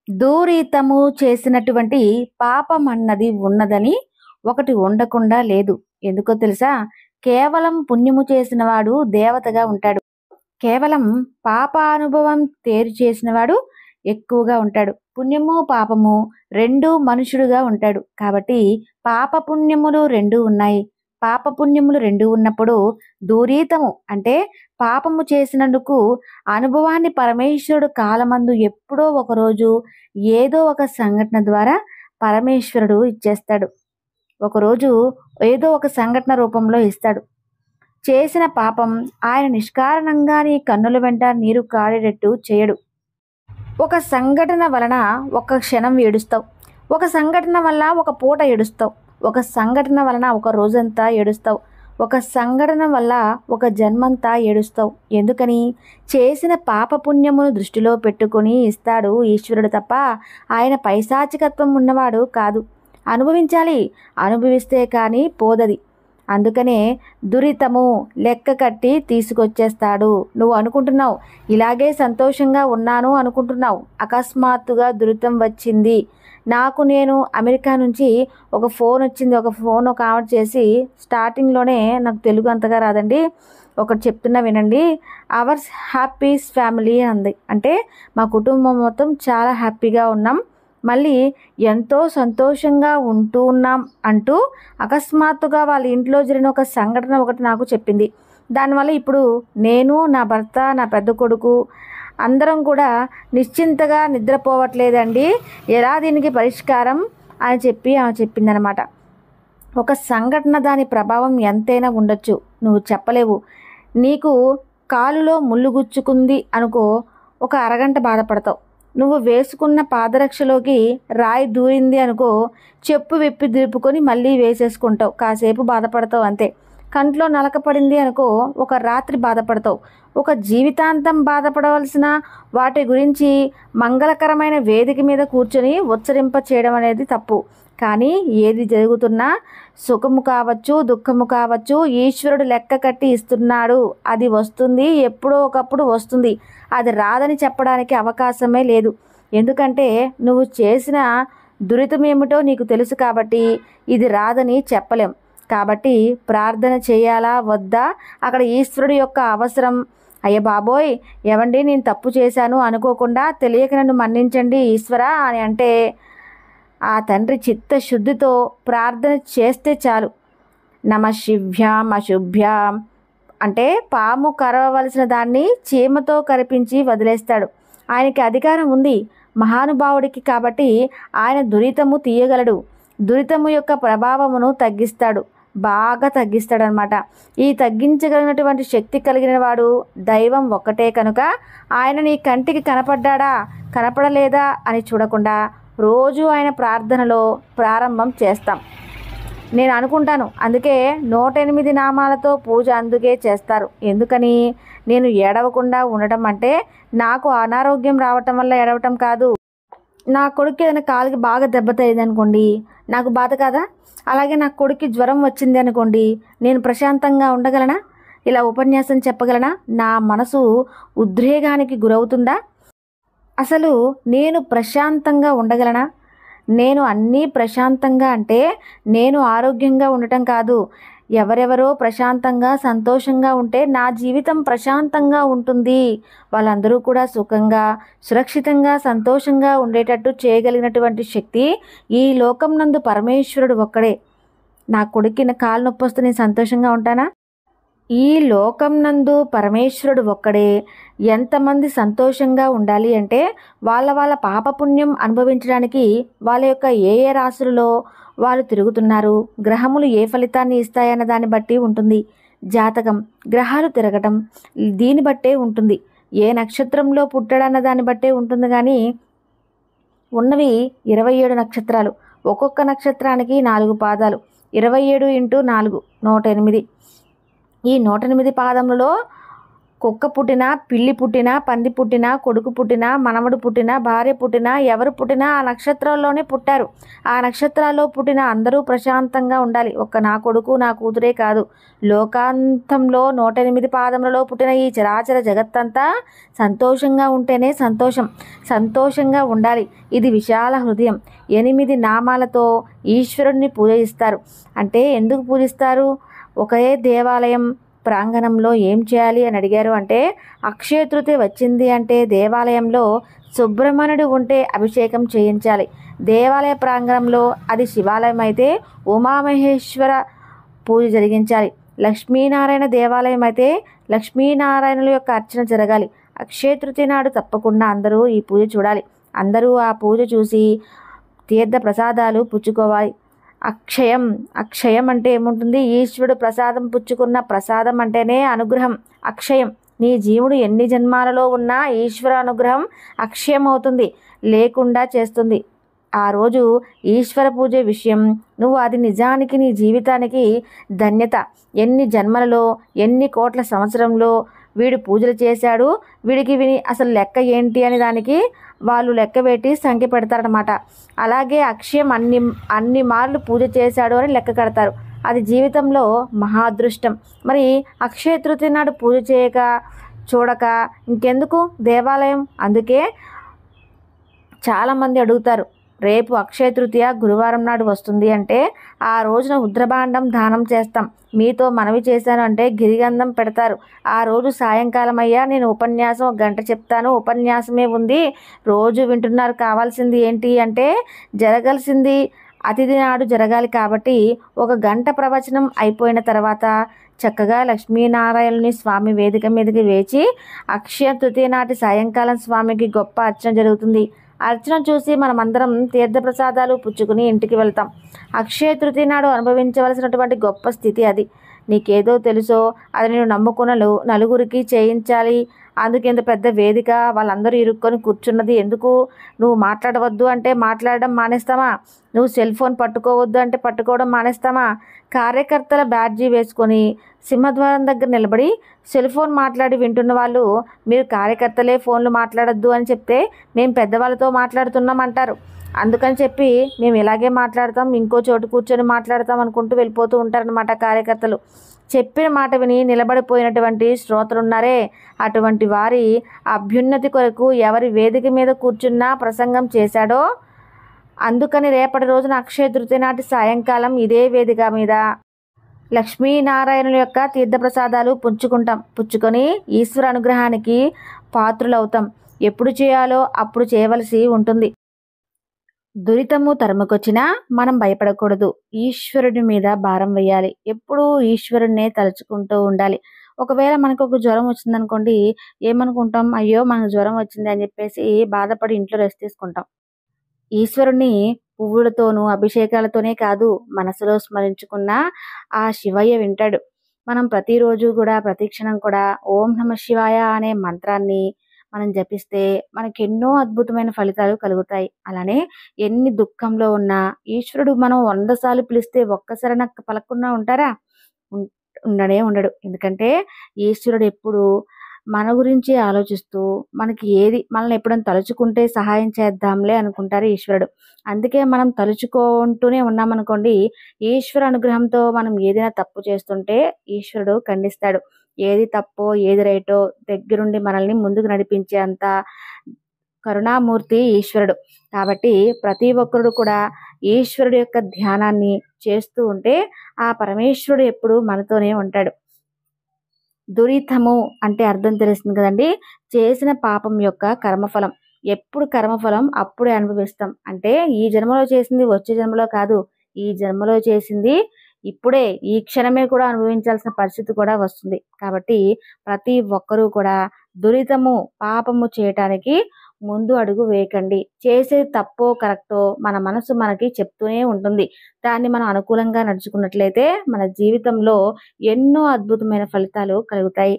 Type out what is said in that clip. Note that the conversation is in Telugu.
దూరీతము చేసినటువంటి పాపమన్నది ఉన్నదని ఒకటి ఉండకుండా లేదు. ఎందుకో తెలుసా? కేవలం పుణ్యము చేసినవాడు దేవతగా ఉంటాడు. కేవలం పాపానుభవం తేరు చేసినవాడు ఎక్కువగా ఉంటాడు. పుణ్యము పాపము రెండూ మనుషుడుగా ఉంటాడు. కాబట్టి పాపపుణ్యములు రెండూ ఉన్నాయి. పాపపుణ్యములు రెండూ ఉన్నప్పుడు దూరీతము అంటే పాపము చేసినందుకు అనుభవాన్ని పరమేశ్వరుడు కాలమందు ఎప్పుడో ఒకరోజు ఏదో ఒక సంఘటన ద్వారా పరమేశ్వరుడు ఇచ్చేస్తాడు. ఒకరోజు ఏదో ఒక సంఘటన రూపంలో ఇస్తాడు. చేసిన పాపం ఆయన నిష్కారణంగా నీ కన్నుల వెంట నీరు కారేటట్టు చేయడు. ఒక సంఘటన వలన ఒక క్షణం ఏడుస్తావు. ఒక సంఘటన వల్ల ఒక పూట ఏడుస్తావు. ఒక సంఘటన వలన ఒక రోజంతా ఏడుస్తావు. ఒక సంఘటన వల్ల ఒక జన్మంతా ఏడుస్తావు. ఎందుకని? చేసిన పాపపుణ్యమును దృష్టిలో పెట్టుకొని ఇస్తాడు ఈశ్వరుడు తప్ప ఆయన పైశాచికత్వం ఉన్నవాడు కాదు. అనుభవించాలి. అనుభవిస్తే కానీ పోదది. అందుకనే దురితము లెక్క కట్టి తీసుకొచ్చేస్తాడు. నువ్వు అనుకుంటున్నావు ఇలాగే సంతోషంగా ఉన్నాను అనుకుంటున్నావు. అకస్మాత్తుగా దురితం వచ్చింది. నేను అమెరికా నుంచి ఒక ఫోన్ వచ్చింది. ఒక ఆవిడ చేసి స్టార్టింగ్లోనే నాకు తెలుగు అంతగా రాదండి, ఒకటి చెప్తున్నా వినండి. అవర్స్ హ్యాపీస్ ఫ్యామిలీ అంది. అంటే మా కుటుంబం మొత్తం చాలా హ్యాపీగా ఉన్నాం, మళ్ళీ ఎంతో సంతోషంగా ఉంటూ ఉన్నాం అంటూ అకస్మాత్తుగా వాళ్ళ ఇంట్లో జరిగిన ఒక సంఘటన ఒకటి నాకు చెప్పింది. దానివల్ల ఇప్పుడు నేను, నా భర్త, నా పెద్ద కొడుకు అందరం కూడా నిశ్చింతగా నిద్రపోవట్లేదండి. ఎలా దీనికి పరిష్కారం అని చెప్పి ఆమె చెప్పిందనమాట. ఒక సంఘటన దాని ప్రభావం ఎంతైనా ఉండొచ్చు, నువ్వు చెప్పలేవు. నీకు కాలులో ముళ్ళు గుచ్చుకుంది అనుకో, ఒక అరగంట బాధపడతావు. నువ్వు వేసుకున్న పాదరక్షలోకి రాయి దూరింది అనుకో, చెప్పు విప్పి దిరుపుకొని మళ్ళీ వేసేసుకుంటావు. కాసేపు బాధపడతావు అంతే. కంట్లో నలక పడింది అనుకో, ఒక రాత్రి బాధపడతావు. ఒక జీవితాంతం బాధపడవలసిన వాటి గురించి మంగళకరమైన వేదిక మీద కూర్చొని ఉచ్చరింప చేయడం అనేది తప్పు. కానీ ఏది జరుగుతున్నా సుఖము కావచ్చు, దుఃఖము కావచ్చు, ఈశ్వరుడు లెక్క కట్టి ఇస్తున్నాడు. అది వస్తుంది, ఎప్పుడో ఒకప్పుడు వస్తుంది. అది రాదని చెప్పడానికి అవకాశమే లేదు. ఎందుకంటే నువ్వు చేసిన దురితం ఏమిటో నీకు తెలుసు కాబట్టి ఇది రాదని చెప్పలేం. కాబట్టి ప్రార్థన చేయాలా వద్దా, అక్కడ ఈశ్వరుడు యొక్క అవసరం. అయ్య బాబోయ్, ఏవండి నేను తప్పు చేశాను అనుకోకుండా తెలియక నన్ను మన్నించండి ఈశ్వరా అని అంటే ఆ తండ్రి చిత్తశుద్ధితో ప్రార్థన చేస్తే చాలు. నమ శిభ్యాం అశుభ్యాం అంటే పాము కరవవలసిన దాన్ని చీమతో కరిపించి వదిలేస్తాడు. ఆయనకి అధికారం ఉంది మహానుభావుడికి. కాబట్టి ఆయన దురితము తీయగలడు. దురితము యొక్క ప్రభావమును తగ్గిస్తాడు, బాగా తగ్గిస్తాడనమాట. ఈ తగ్గించగలిగినటువంటి శక్తి కలిగిన వాడు దైవం ఒక్కటే కనుక ఆయన నీ కంటికి కనపడ్డా కనపడలేదా అని చూడకుండా రోజు ఆయన ప్రార్థనలో ప్రారంభం చేస్తాం. నేను అనుకుంటాను, అందుకే 108 నామాలతో పూజ అందుకే చేస్తారు. ఎందుకని? నేను ఏడవకుండా ఉండటం అంటే నాకు అనారోగ్యం రావటం వల్ల ఏడవటం కాదు. నా కొడుకు ఏదైనా కాలుకి బాగా దెబ్బ తగిలింది అనుకోండి, నాకు బాధ కాదా? అలాగే నా కొడుక్కి జ్వరం వచ్చింది అనుకోండి, నేను ప్రశాంతంగా ఉండగలనా? ఇలా ఉపన్యాసం చెప్పగలనా? నా మనసు ఉద్రేగానికి గురవుతుందా? అసలు నేను ప్రశాంతంగా ఉండగలనా? నేను అన్నీ ప్రశాంతంగా అంటే నేను ఆరోగ్యంగా ఉండటం కాదు. ఎవరెవరో ప్రశాంతంగా సంతోషంగా ఉంటే నా జీవితం ప్రశాంతంగా ఉంటుంది. వాళ్ళందరూ కూడా సుఖంగా సురక్షితంగా సంతోషంగా ఉండేటట్టు చేయగలిగినటువంటి శక్తి ఈ లోకం నందు పరమేశ్వరుడు ఒక్కడే. నా కొడుక్కి కాలు నొప్పి వస్తే నేను సంతోషంగా ఉంటానా? ఈ లోకం నందు పరమేశ్వరుడు ఒక్కడే. ఎంతమంది సంతోషంగా ఉండాలి అంటే వాళ్ళ పాపపుణ్యం అనుభవించడానికి వాళ్ళ యొక్క ఏ ఏ రాశులలో వాళ్ళు తిరుగుతున్నారు, గ్రహములు ఏ ఫలితాన్ని ఇస్తాయన్న దాన్ని బట్టి ఉంటుంది. జాతకం గ్రహాలు తిరగటం దీన్ని బట్టే ఉంటుంది. ఏ నక్షత్రంలో పుట్టాడన్న దాన్ని బట్టే ఉంటుంది. కానీ ఉన్నవి 27 నక్షత్రాలు. ఒక్కొక్క నక్షత్రానికి 4 పాదాలు. 27 × 4 108. ఈ 108 పాదములలో కుక్క పుట్టినా, పిల్లి పుట్టినా, పంది పుట్టినా, కొడుకు పుట్టినా, మనవడు పుట్టినా, భార్య పుట్టినా, ఎవరు పుట్టినా ఆ నక్షత్రాల్లోనే పుట్టారు. ఆ నక్షత్రాల్లో పుట్టిన అందరూ ప్రశాంతంగా ఉండాలి. ఒక్క నా కొడుకు నా కూతురే కాదు, లోకాంతంలో 108 పాదములలో పుట్టిన ఈ చరాచర జగత్తంతా సంతోషంగా ఉంటేనే సంతోషంగా ఉండాలి. ఇది విశాల హృదయం. 8 నామాలతో ఈశ్వరుణ్ణి పూజిస్తారు. అంటే ఎందుకు పూజిస్తారు? ఒకే దేవాలయం ప్రాంగణంలో ఏం చేయాలి అని అడిగారు అంటే, అక్షయ తృతీయ వచ్చింది అంటే దేవాలయంలో సుబ్రహ్మణ్యుడు ఉంటే అభిషేకం చేయించాలి. దేవాలయ ప్రాంగణంలో అది శివాలయం అయితే ఉమామహేశ్వర పూజ జరిగించాలి. లక్ష్మీనారాయణ దేవాలయం అయితే లక్ష్మీనారాయణుల యొక్క అర్చన జరగాలి. అక్షయ తృతీయ నాడు తప్పకుండా అందరూ ఈ పూజ చూడాలి. అందరూ ఆ పూజ చూసి తీర్థ ప్రసాదాలు పుచ్చుకోవాలి. అక్షయం అంటే ఏముంటుంది? ఈశ్వరుడు ప్రసాదం పుచ్చుకున్న ప్రసాదం అంటేనే అనుగ్రహం. అక్షయం. నీ జీవుడు ఎన్ని జన్మాలలో ఉన్నా ఈశ్వర అనుగ్రహం అక్షయం అవుతుంది, లేకుండా చేస్తుంది. ఆ రోజు ఈశ్వర పూజ విషయం నువ్వు అది నిజానికి నీ జీవితానికి ధన్యత. ఎన్ని జన్మలలో, ఎన్ని కోట్ల సంవత్సరంలో వీడు పూజలు చేశాడు, వీడికి విని అసలు లెక్క ఏంటి అని దానికి వాళ్ళు లెక్క పెట్టి సంఖ్య పెడతారనమాట. అలాగే అక్షయం అన్ని మార్లు పూజ చేశాడు అని లెక్క కడతారు. అది జీవితంలో మహాదృష్టం. మరి అక్షయ తృతీయ నాడు పూజ చేయక చూడక ఇంకెందుకు దేవాలయం? అందుకే చాలామంది అడుగుతారు, రేపు అక్షయ తృతీయ గురువారం నాడు వస్తుంది అంటే ఆ రోజున ఉద్రభాండం దానం చేస్తాం, మీతో మనవి చేశాను అంటే గిరిగంధం పెడతారు. ఆ రోజు సాయంకాలం అయ్యా నేను ఉపన్యాసం 1 గంట చెప్తాను, ఉపన్యాసమే ఉంది, రోజు వింటున్నారు, కావాల్సింది ఏంటి అంటే జరగాల్సింది అతిథి నాడు జరగాలి. కాబట్టి 1 గంట ప్రవచనం అయిపోయిన తర్వాత చక్కగా లక్ష్మీనారాయణుని స్వామి వేదిక మీదకి వేచి అక్షయ తృతీయ నాటి సాయంకాలం స్వామికి గొప్ప అర్చన జరుగుతుంది. అర్చన చూసి మనమందరం తీర్థప్రసాదాలు పుచ్చుకుని ఇంటికి వెళ్తాం. అక్షయ తృతీయ నాడు అనుభవించవలసినటువంటి గొప్ప స్థితి అది. నీకేదో తెలుసో అది నేను నమ్ముకున్న నలుగురికి చేయించాలి, అందుకు ఇంత పెద్ద వేదిక, వాళ్ళందరూ ఇరుక్కొని కూర్చున్నది ఎందుకు? నువ్వు మాట్లాడవద్దు అంటే మాట్లాడడం మానేస్తామా? నువ్వు సెల్ ఫోన్ పట్టుకోవద్దు అంటే పట్టుకోవడం మానేస్తామా? కార్యకర్తల బ్యాడ్జీ వేసుకొని సింహద్వారం దగ్గర నిలబడి సెల్ ఫోన్ మాట్లాడి వింటున్న వాళ్ళు మీరు కార్యకర్తలే ఫోన్లు మాట్లాడొద్దు అని చెప్తే మేము పెద్దవాళ్ళతో మాట్లాడుతున్నాం అంటారు. అందుకని చెప్పి మేము ఇలాగే మాట్లాడతాం, ఇంకో చోటు కూర్చొని మాట్లాడతాం అనుకుంటూ వెళ్ళిపోతూ ఉంటారనమాట కార్యకర్తలు. చెప్పిన మాట విని నిలబడిపోయినటువంటి శ్రోతలున్నారే, అటువంటి వారి అభ్యున్నతి కొరకు ఎవరి వేదిక మీద కూర్చున్నా ప్రసంగం చేశాడో అందుకని రేపటి రోజున అక్షయ తృతీయ నాటి సాయంకాలం ఇదే వేదిక మీద లక్ష్మీనారాయణుల యొక్క తీర్థప్రసాదాలు పుచ్చుకొని ఈశ్వర అనుగ్రహానికి పాత్రులవుతాం. ఎప్పుడు చేయాలో అప్పుడు చేయవలసి ఉంటుంది. దురితము తరుముకొచ్చినా మనం భయపడకూడదు. ఈశ్వరుడి మీద భారం వేయాలి. ఎప్పుడూ ఈశ్వరుడినే తలుచుకుంటూ ఉండాలి. ఒకవేళ మనకు ఒక జ్వరం వచ్చిందనుకోండి, ఏమనుకుంటాం? అయ్యో మనకు జ్వరం వచ్చింది అని చెప్పేసి బాధపడి ఇంట్లో రెస్ట్ తీసుకుంటాం. ఈశ్వరుణ్ణి పువ్వులతోనూ అభిషేకాలతోనే కాదు, మనసులో స్మరించుకున్న ఆ శివయ్య వింటాడు. మనం ప్రతిరోజు కూడా ప్రతిక్షణం కూడా ఓం నమ శివాయ అనే మంత్రాన్ని మనం జపిస్తే మనకెన్నో అద్భుతమైన ఫలితాలు కలుగుతాయి. అలానే ఎన్ని దుఃఖంలో ఉన్నా ఈశ్వరుడు మనం 100 సార్లు పిలిస్తే ఒక్కసారి నాకు పలకకుండా ఉంటారా? ఉండడు. ఎందుకంటే ఈశ్వరుడు ఎప్పుడు మన గురించి ఆలోచిస్తూ మనల్ని ఎప్పుడైనా తలుచుకుంటే సహాయం చేద్దాంలే అనుకుంటారు ఈశ్వరుడు. అందుకే మనం తలుచుకుంటూనే ఉన్నామనుకోండి, ఈశ్వర అనుగ్రహంతో మనం ఏదైనా తప్పు చేస్తుంటే ఈశ్వరుడు ఖండిస్తాడు. ఏది తప్పో ఏది రైటో దగ్గరుండి మనల్ని ముందుకు నడిపించే అంత కరుణామూర్తి ఈశ్వరుడు. కాబట్టి ప్రతి ఒక్కరుడు కూడా ఈశ్వరుడు యొక్క ధ్యానాన్ని చేస్తూ ఉంటే ఆ పరమేశ్వరుడు ఎప్పుడు మనతోనే ఉంటాడు. దురితము అంటే అర్థం తెలుస్తుంది కదండి. చేసిన పాపం యొక్క కర్మఫలం. ఎప్పుడు కర్మఫలం అప్పుడే అనుభవిస్తాం. అంటే ఈ జన్మలో చేసింది వచ్చే జన్మలో కాదు, ఈ జన్మలో చేసింది ఇప్పుడే ఈ క్షణమే కూడా అనుభవించాల్సిన పరిస్థితి కూడా వస్తుంది. కాబట్టి ప్రతి ఒక్కరూ కూడా దురితము పాపము చేయటానికి ముందు అడుగు వేయకండి. చేసేది తప్పో కరెక్టో మన మనసు మనకి చెప్తూనే ఉంటుంది. దాన్ని మనం అనుకూలంగా నడుచుకున్నట్లయితే మన జీవితంలో ఎన్నో అద్భుతమైన ఫలితాలు కలుగుతాయి.